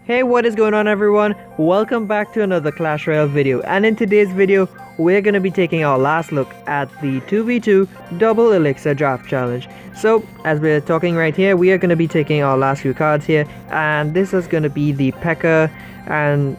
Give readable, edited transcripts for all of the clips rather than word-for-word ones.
Hey, what is going on everyone? Welcome back to another Clash Royale video, and in today's video we're going to be taking our last look at the 2v2 double elixir draft challenge. So as we're talking right here, we are going to be taking our last few cards here, and this is going to be the P.E.K.K.A. and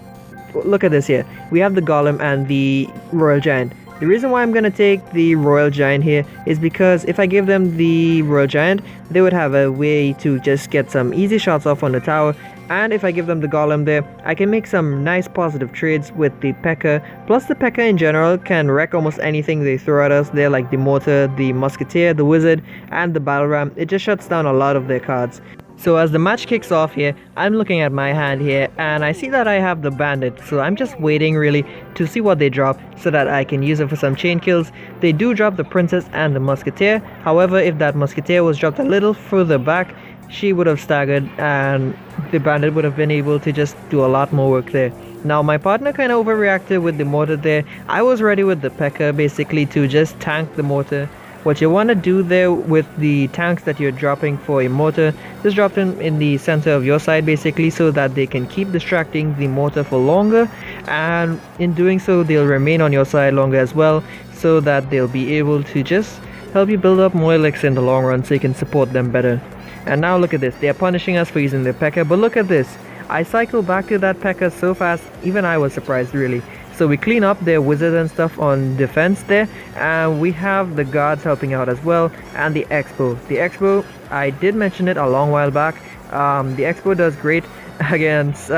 look at this here. We have the Golem and the Royal Giant. The reason why I'm going to take the Royal Giant here is because if I give them the Royal Giant, they would have a way to just get some easy shots off on the tower. And if I give them the Golem there, I can make some nice positive trades with the P.E.K.K.A. Plus the P.E.K.K.A. in general can wreck almost anything they throw at us there, like the Mortar, the Musketeer, the Wizard, and the Battle Ram. It just shuts down a lot of their cards. So as the match kicks off here, I'm looking at my hand here and I see that I have the Bandit, so I'm just waiting really to see what they drop so that I can use it for some chain kills. They do drop the Princess and the Musketeer. However, if that Musketeer was dropped a little further back, she would have staggered and the Bandit would have been able to just do a lot more work there. Now my partner kind of overreacted with the Mortar there. I was ready with the P.E.K.K.A. basically to just tank the Mortar. What you want to do there with the tanks that you're dropping for a Mortar, just drop them in the center of your side basically so that they can keep distracting the Mortar for longer, and in doing so they'll remain on your side longer as well, so that they'll be able to just help you build up more elixir in the long run so you can support them better. And now look at this, they're punishing us for using the P.E.K.K.A. But look at this, I cycled back to that P.E.K.K.A. so fast, even I was surprised really. So we clean up their wizard and stuff on defense there, and we have the guards helping out as well, and the Expo. The Expo, I did mention it a long while back. The Expo does great against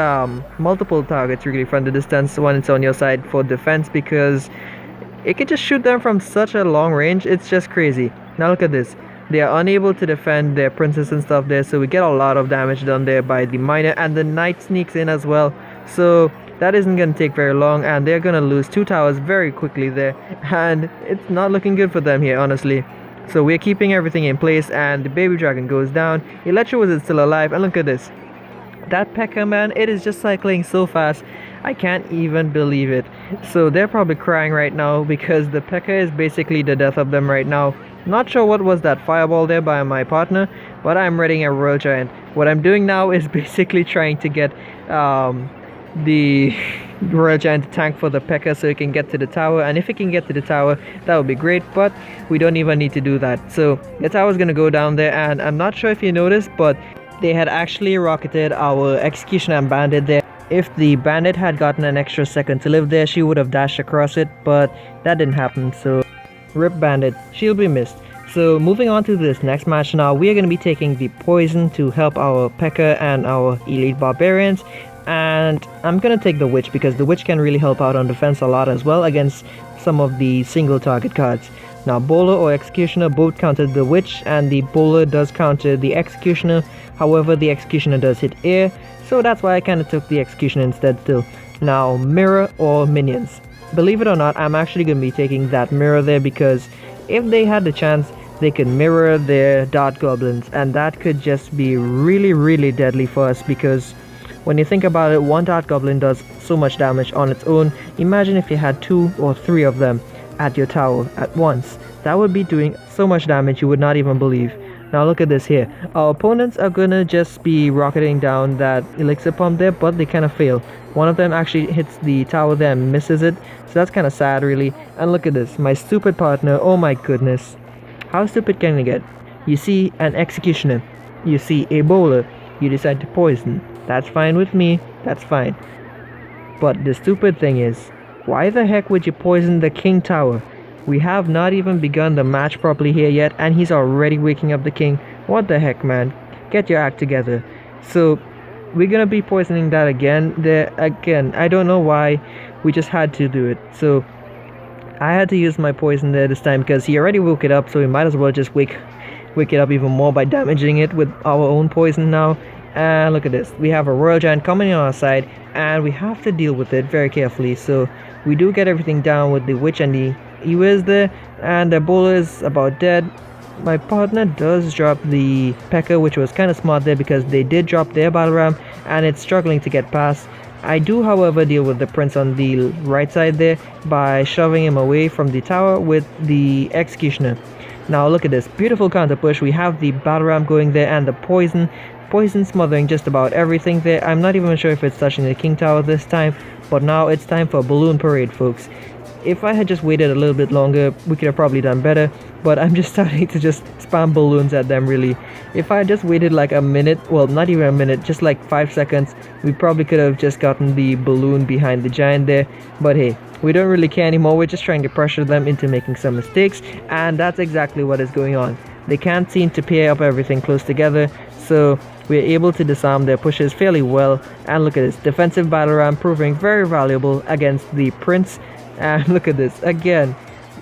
multiple targets really from the distance when it's on your side for defense, because it can just shoot them from such a long range. It's just crazy. Now look at this. They are unable to defend their princess and stuff there, so we get a lot of damage done there by the miner, and the knight sneaks in as well. So that isn't going to take very long, and they're going to lose 2 towers very quickly there, and it's not looking good for them here honestly. So we're keeping everything in place, and the baby dragon goes down. Electro Wizard's still alive, and look at this. That P.E.K.K.A. man, it is just cycling so fast, I can't even believe it. So they're probably crying right now because the P.E.K.K.A. is basically the death of them right now. Not sure what was that fireball there by my partner, but I'm reading a Royal Giant. What I'm doing now is basically trying to get the Royal Giant to tank for the P.E.K.K.A. so it can get to the tower, and if it can get to the tower that would be great, but we don't even need to do that. So the tower's gonna go down there, and I'm not sure if you noticed, but they had actually rocketed our Executioner and Bandit there. If the Bandit had gotten an extra second to live there, she would have dashed across it, but that didn't happen, so rip Bandit, she'll be missed. So moving on to this next match now, we are going to be taking the Poison to help our P.E.K.K.A. and our Elite Barbarians, and I'm going to take the Witch because the Witch can really help out on defense a lot as well against some of the single target cards. Now Bowler or Executioner both countered the Witch, and the Bowler does counter the Executioner. However, the Executioner does hit air, so that's why I kind of took the Executioner instead still. Now Mirror or Minions. Believe it or not, I'm actually going to be taking that Mirror there because if they had the chance, they could mirror their Dart Goblins, and that could just be really deadly for us, because when you think about it, one Dart Goblin does so much damage on its own. Imagine if you had 2 or 3 of them at your tower at once. That would be doing so much damage you would not even believe. Now look at this here. Our opponents are gonna just be rocketing down that elixir pump there, but they kind of fail. One of them actually hits the tower there and misses it, so that's kind of sad really. And look at this, my stupid partner, oh my goodness. How stupid can you get? You see an Executioner, you see a Bowler, you decide to poison. That's fine with me, that's fine. But the stupid thing is, why the heck would you poison the King Tower? We have not even begun the match properly here yet, and he's already waking up the King. What the heck, man? Get your act together. So we're gonna be poisoning that again. I don't know why, we just had to do it. So I had to use my poison there this time because he already woke it up, so we might as well just wake it up even more by damaging it with our own poison now. And look at this, we have a Royal Giant coming on our side, and we have to deal with it very carefully. So we do get everything down with the Witch and the E-Wiz there, and the Bowler is about dead. My partner does drop the P.E.K.K.A., which was kind of smart there because they did drop their Battle Ram, and it's struggling to get past. I do however deal with the Prince on the right side there by shoving him away from the tower with the Executioner. Now look at this beautiful counter push. We have the Battle Ram going there and the poison. poison smothering just about everything there. I'm not even sure if it's touching the king tower this time, but now it's time for balloon parade, folks. If I had just waited a little bit longer, we could have probably done better, but I'm just starting to just spam balloons at them, really. If I had just waited like a minute, well, not even a minute, just like 5 seconds, we probably could have just gotten the balloon behind the giant there. But hey, we don't really care anymore. We're just trying to pressure them into making some mistakes, and that's exactly what is going on. They can't seem to pair up everything close together, so we're able to disarm their pushes fairly well. And look at this, defensive battle ram proving very valuable against the prince. And look at this again,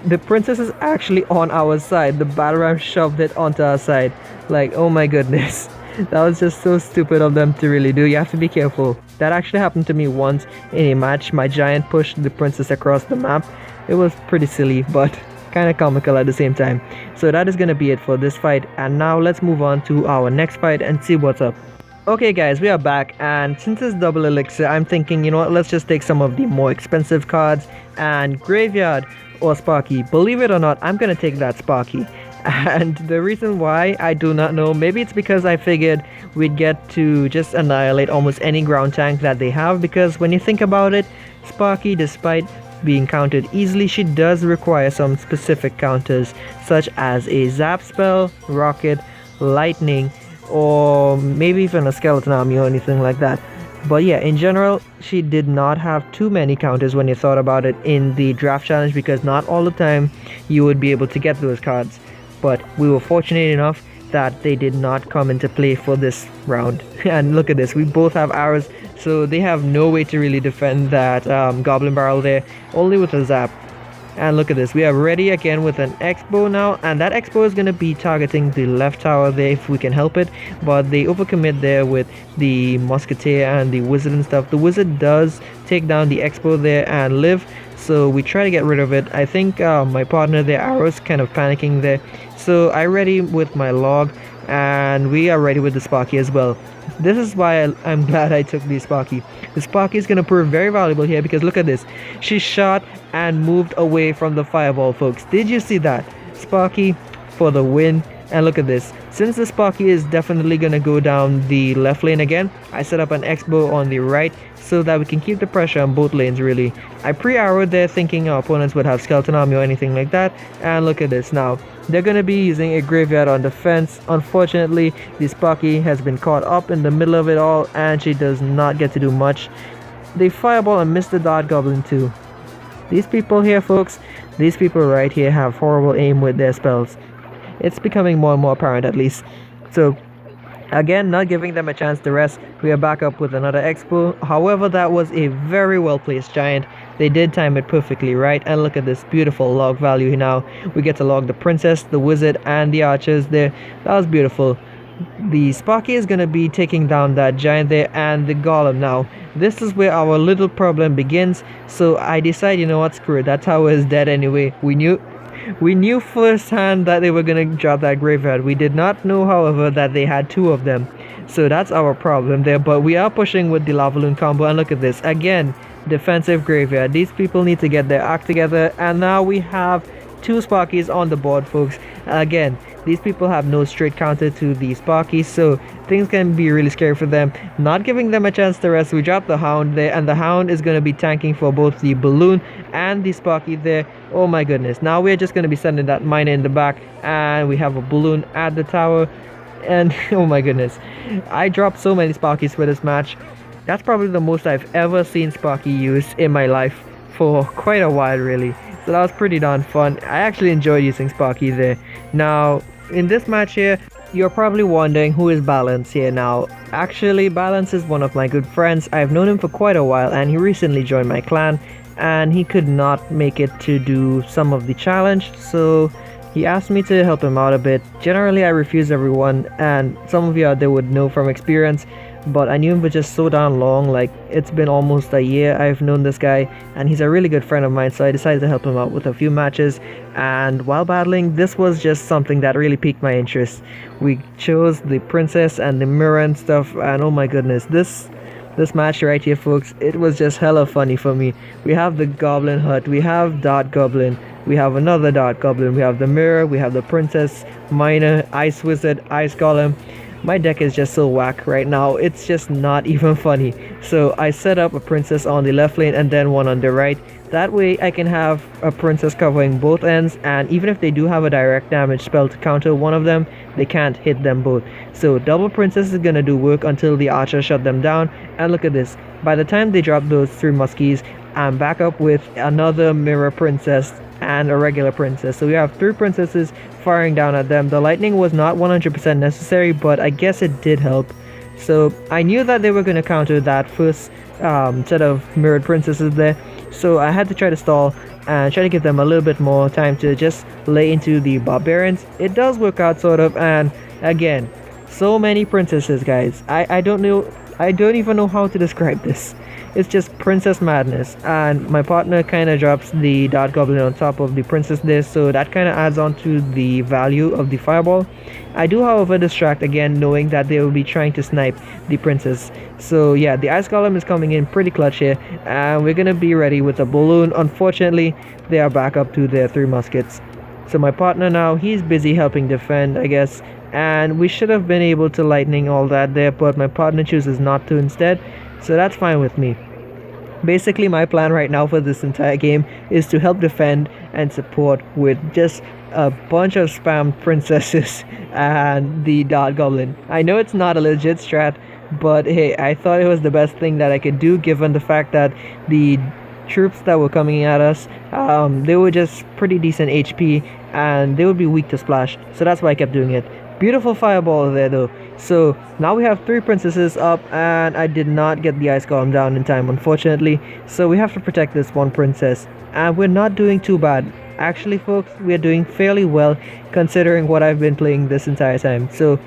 the princess is actually on our side. The battle ram shoved it onto our side. Like, oh my goodness, that was just so stupid of them to really do. You have to be careful. That actually happened to me once in a match. My giant pushed the princess across the map. It was pretty silly, but kind of comical at the same time. So that is gonna be it for this fight, and now let's move on to our next fight and see what's up. Okay guys, we are back, and since it's double elixir, I'm thinking, you know what, let's just take some of the more expensive cards. And graveyard or Sparky, believe it or not, I'm gonna take that Sparky. And the reason why, I do not know. Maybe it's because I figured we'd get to just annihilate almost any ground tank that they have, because when you think about it, Sparky, despite being countered easily, she does require some specific counters, such as a zap spell, rocket, lightning, or maybe even a skeleton army or anything like that. But yeah, in general, she did not have too many counters when you thought about it in the draft challenge, because not all the time you would be able to get those cards. But we were fortunate enough that they did not come into play for this round. And look at this, we both have arrows, so they have no way to really defend that goblin barrel there, only with a zap. And look at this, we are ready again with an X-bow now, and that X-bow is going to be targeting the left tower there if we can help it, but they overcommit there with the musketeer and the wizard and stuff. The wizard does take down the X-bow there and live, so we try to get rid of it. I think my partner there, Arrow's kind of panicking there, so I ready with my log, and we are ready with the Sparky as well. This is why I'm glad I took the Sparky. The Sparky is going to prove very valuable here, because look at this. She shot and moved away from the fireball, folks. Did you see that? Sparky for the win. And look at this. Since the Sparky is definitely going to go down the left lane again, I set up an X-bow on the right so that we can keep the pressure on both lanes, really. I pre-arrowed there thinking our opponents would have skeleton army or anything like that. And look at this now. They're going to be using a graveyard on defense. Unfortunately, the Sparky has been caught up in the middle of it all, and she does not get to do much. They fireball and miss the dart goblin too. These people here, folks, these people right here have horrible aim with their spells. It's becoming more and more apparent, at least. So again, not giving them a chance to rest, we are back up with another X-bow. However, that was a very well placed giant. They did time it perfectly right, and look at this beautiful log value now. We get to log the princess, the wizard, and the archers there. That was beautiful. The Sparky is going to be taking down that giant there and the golem now. This is where our little problem begins, so I decide, you know what, screw it, that tower is dead anyway. We knew firsthand that they were going to drop that graveyard. We did not know, however, that they had two of them. So that's our problem there, but we are pushing with the lava loon combo, and look at this. Again, defensive graveyard. These people need to get their act together, and now we have two Sparkies on the board, folks. Again, these people have no straight counter to the Sparkies, so things can be really scary for them. Not giving them a chance to rest, we drop the Hound there, and the Hound is going to be tanking for both the balloon and the Sparky there. Oh my goodness, now we're just going to be sending that miner in the back, and we have a balloon at the tower. And oh my goodness, I dropped so many Sparkies for this match. That's probably the most I've ever seen Sparky used in my life for quite a while, really. So that was pretty darn fun. I actually enjoyed using Sparky there. Now, in this match here, you're probably wondering who is Balance here now. Actually, Balance is one of my good friends. I've known him for quite a while, and he recently joined my clan, and he could not make it to do some of the challenge, so he asked me to help him out a bit. Generally, I refuse everyone, and some of you out there would know from experience, but I knew him for just so darn long. Like, it's been almost a year I've known this guy, and he's a really good friend of mine, so I decided to help him out with a few matches. And while battling, this was just something that really piqued my interest. We chose the princess and the mirror and stuff, and oh my goodness, this match right here, folks, it was just hella funny for me. We have the goblin hut, we have dart goblin, we have another dart goblin, we have the mirror, we have the princess, miner, ice wizard, ice golem. my deck is just so whack right now, it's just not even funny. So I set up a princess on the left lane and then one on the right. That way I can have a princess covering both ends, and even if they do have a direct damage spell to counter one of them, they can't hit them both. So double princess is gonna do work until the archer shut them down. And look at this, by the time they drop those 3 muskies, I'm back up with another mirror princess and a regular princess. So we have 3 princesses firing down at them. The lightning was not 100% necessary, but I guess it did help. So I knew that they were going to counter that first set of mirrored princesses there, so I had to try to stall and try to give them a little bit more time to just lay into the barbarians. It does work out sort of, and again, so many princesses, guys. I don't even know how to describe this. It's just princess madness, and my partner kind of drops the dart goblin on top of the princess there, so that kind of adds on to the value of the fireball. I do, however, distract again, knowing that they will be trying to snipe the princess. So yeah, the ice golem is coming in pretty clutch here, and we're gonna be ready with a balloon. Unfortunately, they are back up to their 3 muskets. So my partner now, he's busy helping defend, I guess, and we should have been able to lightning all that there, but my partner chooses not to instead, so that's fine with me. Basically, my plan right now for this entire game is to help defend and support with just a bunch of spam princesses and the dart goblin. I know it's not a legit strat, but hey, I thought it was the best thing that I could do given the fact that the troops that were coming at us, they were just pretty decent HP and they would be weak to splash, so that's why I kept doing it. Beautiful fireball there though. So now we have 3 princesses up, and I did not get the ice golem down in time, unfortunately, so we have to protect this one princess, and we're not doing too bad. Actually, folks, we are doing fairly well considering what I've been playing this entire time. So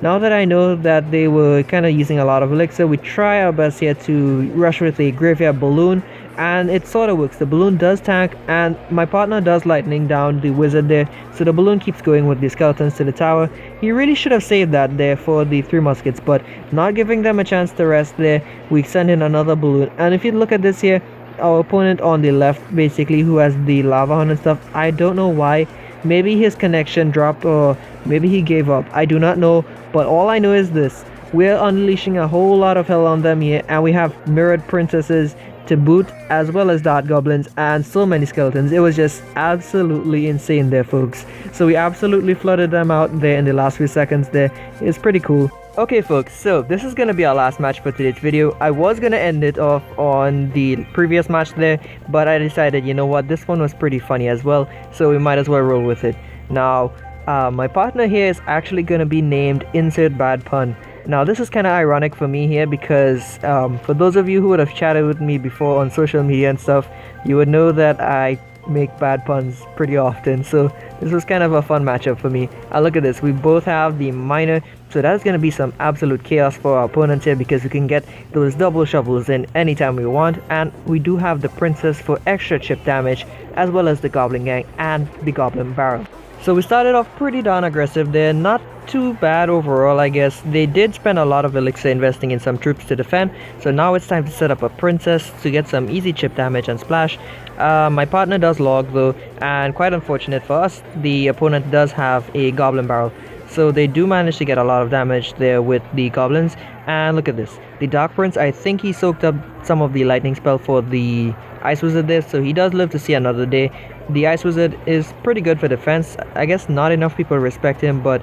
now that I know that they were kind of using a lot of elixir, we try our best here to rush with a graveyard balloon, and it sort of works. The balloon does tank, and my partner does lightning down the wizard there, so the balloon keeps going with the skeletons to the tower. He really should have saved that there for the 3 muskets, but not giving them a chance to rest there, we send in another balloon. And if you look at this here, our opponent on the left, basically, who has the lava horn and stuff, I don't know why. Maybe his connection dropped, or maybe he gave up, I do not know, but all I know is this: we're unleashing a whole lot of hell on them here, and we have mirrored princesses to boot, as well as dart goblins and so many skeletons. It was just absolutely insane there, folks. So we absolutely flooded them out there in the last few seconds there. It's pretty cool. Okay folks, so this is gonna be our last match for today's video. I was gonna end it off on the previous match there, but I decided, you know what, this one was pretty funny as well, so we might as well roll with it. Now, my partner here is actually gonna be named Insert Bad Pun. Now this is kind of ironic for me here because for those of you who would have chatted with me before on social media and stuff, you would know that I make bad puns pretty often, so this was kind of a fun matchup for me. Look at this, we both have the miner, so that's going to be some absolute chaos for our opponents here because we can get those double shovels in anytime we want, and we do have the princess for extra chip damage, as well as the goblin gang and the goblin barrel. So we started off pretty darn aggressive there, not too bad overall, I guess. They did spend a lot of elixir investing in some troops to defend, so now it's time to set up a princess to get some easy chip damage and splash. My partner does log though, and quite unfortunate for us, the opponent does have a goblin barrel. So they do manage to get a lot of damage there with the goblins. And look at this, the Dark Prince, I think he soaked up some of the lightning spell for the Ice Wizard there, so he does live to see another day. The Ice Wizard is pretty good for defense. I guess not enough people respect him, but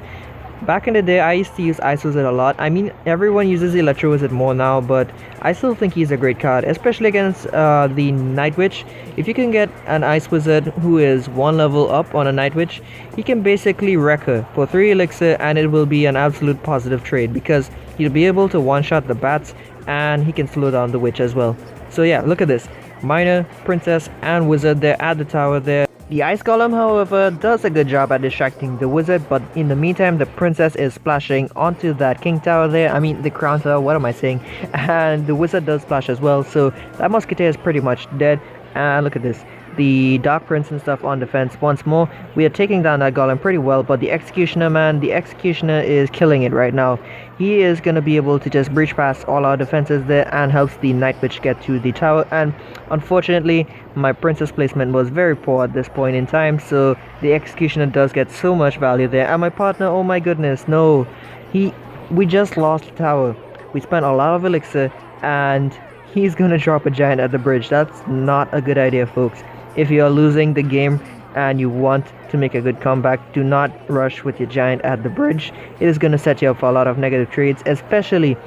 back in the day I used to use Ice Wizard a lot. I mean, everyone uses Electro Wizard more now, but I still think he's a great card, especially against the Night Witch. If you can get an Ice Wizard who is 1 level up on a Night Witch, he can basically wreck her for 3 elixir, and it will be an absolute positive trade because he'll be able to one-shot the bats, and he can slow down the witch as well. So yeah, look at this, miner, princess, and wizard there at the tower there. The ice golem, however, does a good job at distracting the wizard, but in the meantime the princess is splashing onto that king tower there, I mean the crown tower, what am I saying, and the wizard does splash as well, so that musketeer is pretty much dead. And look at this, the Dark Prince and stuff on defense once more. We are taking down that golem pretty well, but the executioner, man, the executioner is killing it right now. He is going to be able to just breach past all our defenses there and helps the Night Witch get to the tower. And unfortunately, my princess placement was very poor at this point in time, so the executioner does get so much value there. And my partner, oh my goodness, no, he we just lost the tower. We spent a lot of elixir, and he's gonna drop a giant at the bridge. That's not a good idea, folks. If you are losing the game and you want to make a good comeback, do not rush with your giant at the bridge. It is gonna set you up for a lot of negative trades, especially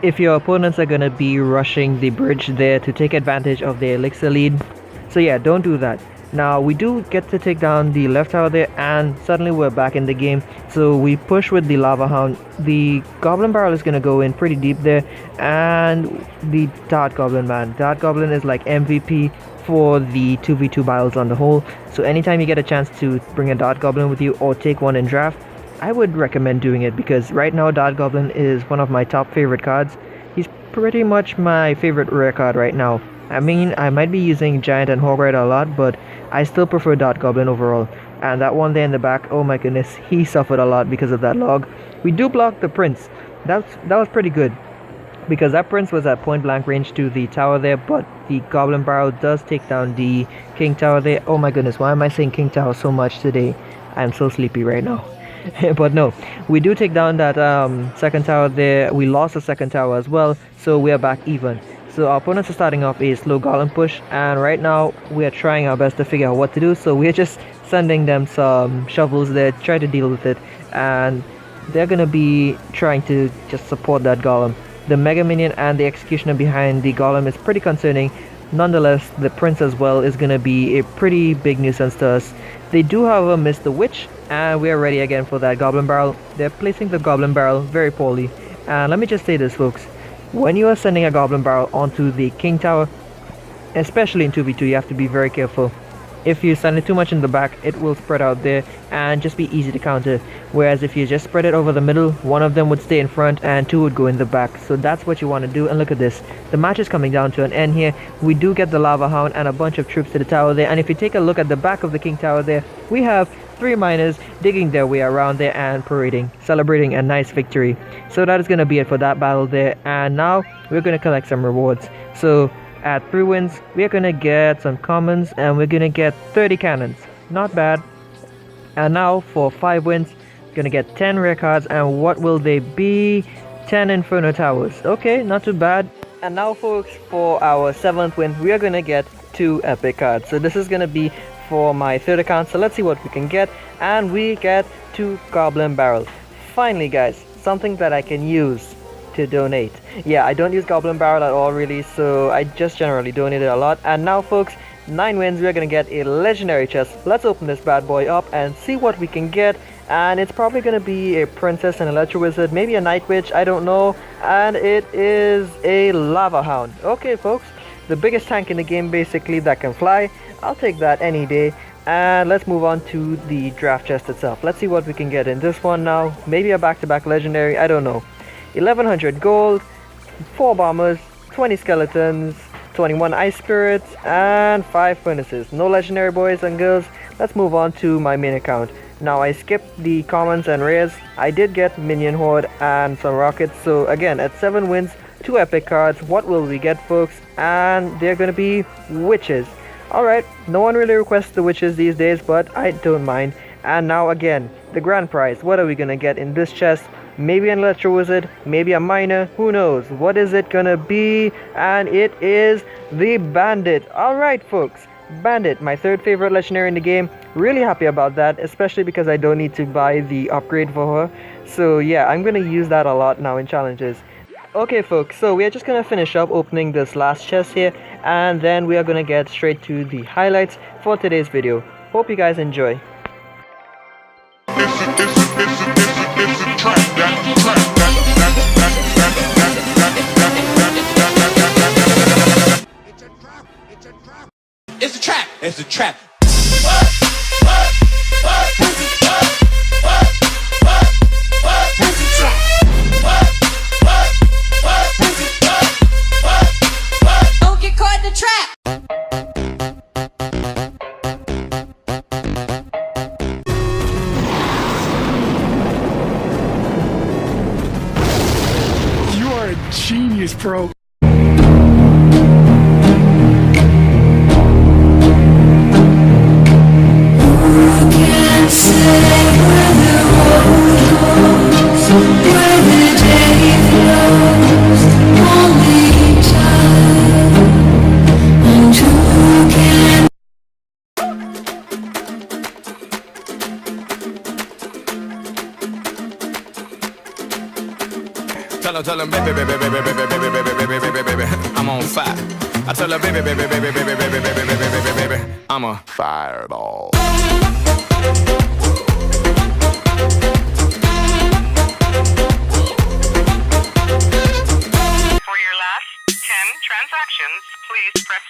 if your opponents are gonna be rushing the bridge there to take advantage of the elixir lead. So yeah, don't do that. Now we do get to take down the left tower there, and suddenly we're back in the game. So we push with the lava hound. The goblin barrel is gonna go in pretty deep there, and the dart goblin, man, dart goblin is like MVP for the 2v2 battles on the whole. So anytime you get a chance to bring a dart goblin with you or take one in draft, I would recommend doing it, because right now dart goblin is one of my top favorite cards. He's pretty much my favorite rare card right now. I mean, I might be using Giant and Hog Rider a lot, but I still prefer Dart Goblin overall. And that one there in the back, oh my goodness, he suffered a lot because of that log. We do block the Prince. That was pretty good, because that Prince was at point blank range to the tower there, but the Goblin Barrel does take down the King Tower there. Oh my goodness, why am I saying King Tower so much today? I'm so sleepy right now. But no, we do take down that second tower there. We lost the second tower as well, so we are back even. So our opponents are starting off a slow golem push, and right now we are trying our best to figure out what to do. So we're just sending them some shovels there, try to deal with it, and they're gonna be trying to just support that golem. The Mega Minion and the Executioner behind the golem is pretty concerning. Nonetheless, the Prince as well is gonna be a pretty big nuisance to us. They do, however, miss the Witch, and we are ready again for that Goblin Barrel. They're placing the Goblin Barrel very poorly. And let me just say this, folks. When you are sending a Goblin Barrel onto the King Tower, especially in 2v2, you have to be very careful. If you send it too much in the back, it will spread out there and just be easy to counter. Whereas if you just spread it over the middle, one of them would stay in front and two would go in the back. So that's what you want to do. And look at this. The match is coming down to an end here. We do get the Lava Hound and a bunch of troops to the tower there. And if you take a look at the back of the King Tower there, we have 3 miners digging their way around there and parading, celebrating a nice victory. So that is going to be it for that battle there. And now we're going to collect some rewards. So at 3 wins, we're going to get some commons, and we're going to get 30 cannons. Not bad. And now for 5 wins, we're going to get 10 rare cards, and what will they be? 10 Inferno Towers. Okay, not too bad. And now, folks, for our 7th win, we are going to get 2 epic cards. So this is going to be for my 3rd account, so let's see what we can get. And we get 2 Goblin Barrels. Finally, guys, something that I can use to donate. Yeah, I don't use Goblin Barrel at all really, so I just generally donate it a lot. And now, folks, 9 wins, we're gonna get a legendary chest. Let's open this bad boy up and see what we can get. And it's probably gonna be a princess and electro wizard, maybe a night witch, I don't know. And it is a lava hound. Okay, folks, the biggest tank in the game basically that can fly. I'll take that any day. And let's move on to the draft chest itself. Let's see what we can get in this one now. Maybe a back-to-back legendary, I don't know. 1100 gold, 4 bombers, 20 skeletons, 21 ice spirits, and 5 furnaces. No legendary, boys and girls. Let's move on to my main account. Now I skipped the commons and rares. I did get minion horde and some rockets. So again, at 7 wins, 2 epic cards. What will we get, folks? And they're gonna be witches. Alright, no one really requests the witches these days, but I don't mind. And now again, the grand prize. What are we gonna get in this chest? Maybe an electro wizard, maybe a miner, who knows? What is it gonna be? And it is the bandit. Alright, folks, bandit, my 3rd favorite legendary in the game. Really happy about that, especially because I don't need to buy the upgrade for her. So yeah, I'm gonna use that a lot now in challenges. Okay, folks, so we are just gonna finish up opening this last chest here, and then we are gonna get straight to the highlights for today's video. Hope you guys enjoy. It's a trap. It's a trap. Don't get caught in the trap. You are a genius, bro. Where the tell them, baby, baby, baby, baby, baby, baby, baby, baby, baby, I'm on fire. I tell her, baby, baby, baby, baby, baby, baby, baby, baby, baby, I'm a fireball. For your last 10 transactions, please press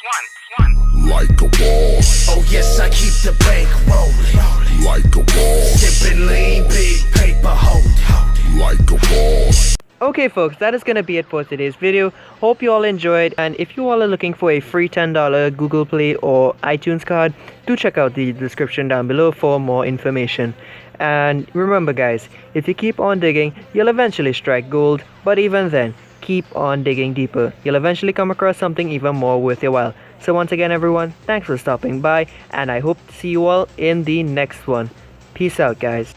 1. Like a boss, Oh yes, I keep the bank rolling. like a boss, Sipping lean, big paper holding. like a boss. Okay folks, that is gonna be it for today's video. Hope you all enjoyed, and if you all are looking for a free $10 Google Play or iTunes card, do check out the description down below for more information. And remember guys, if you keep on digging, you'll eventually strike gold, but even then, keep on digging deeper. You'll eventually come across something even more worth your while. So once again everyone, thanks for stopping by, and I hope to see you all in the next one. Peace out guys.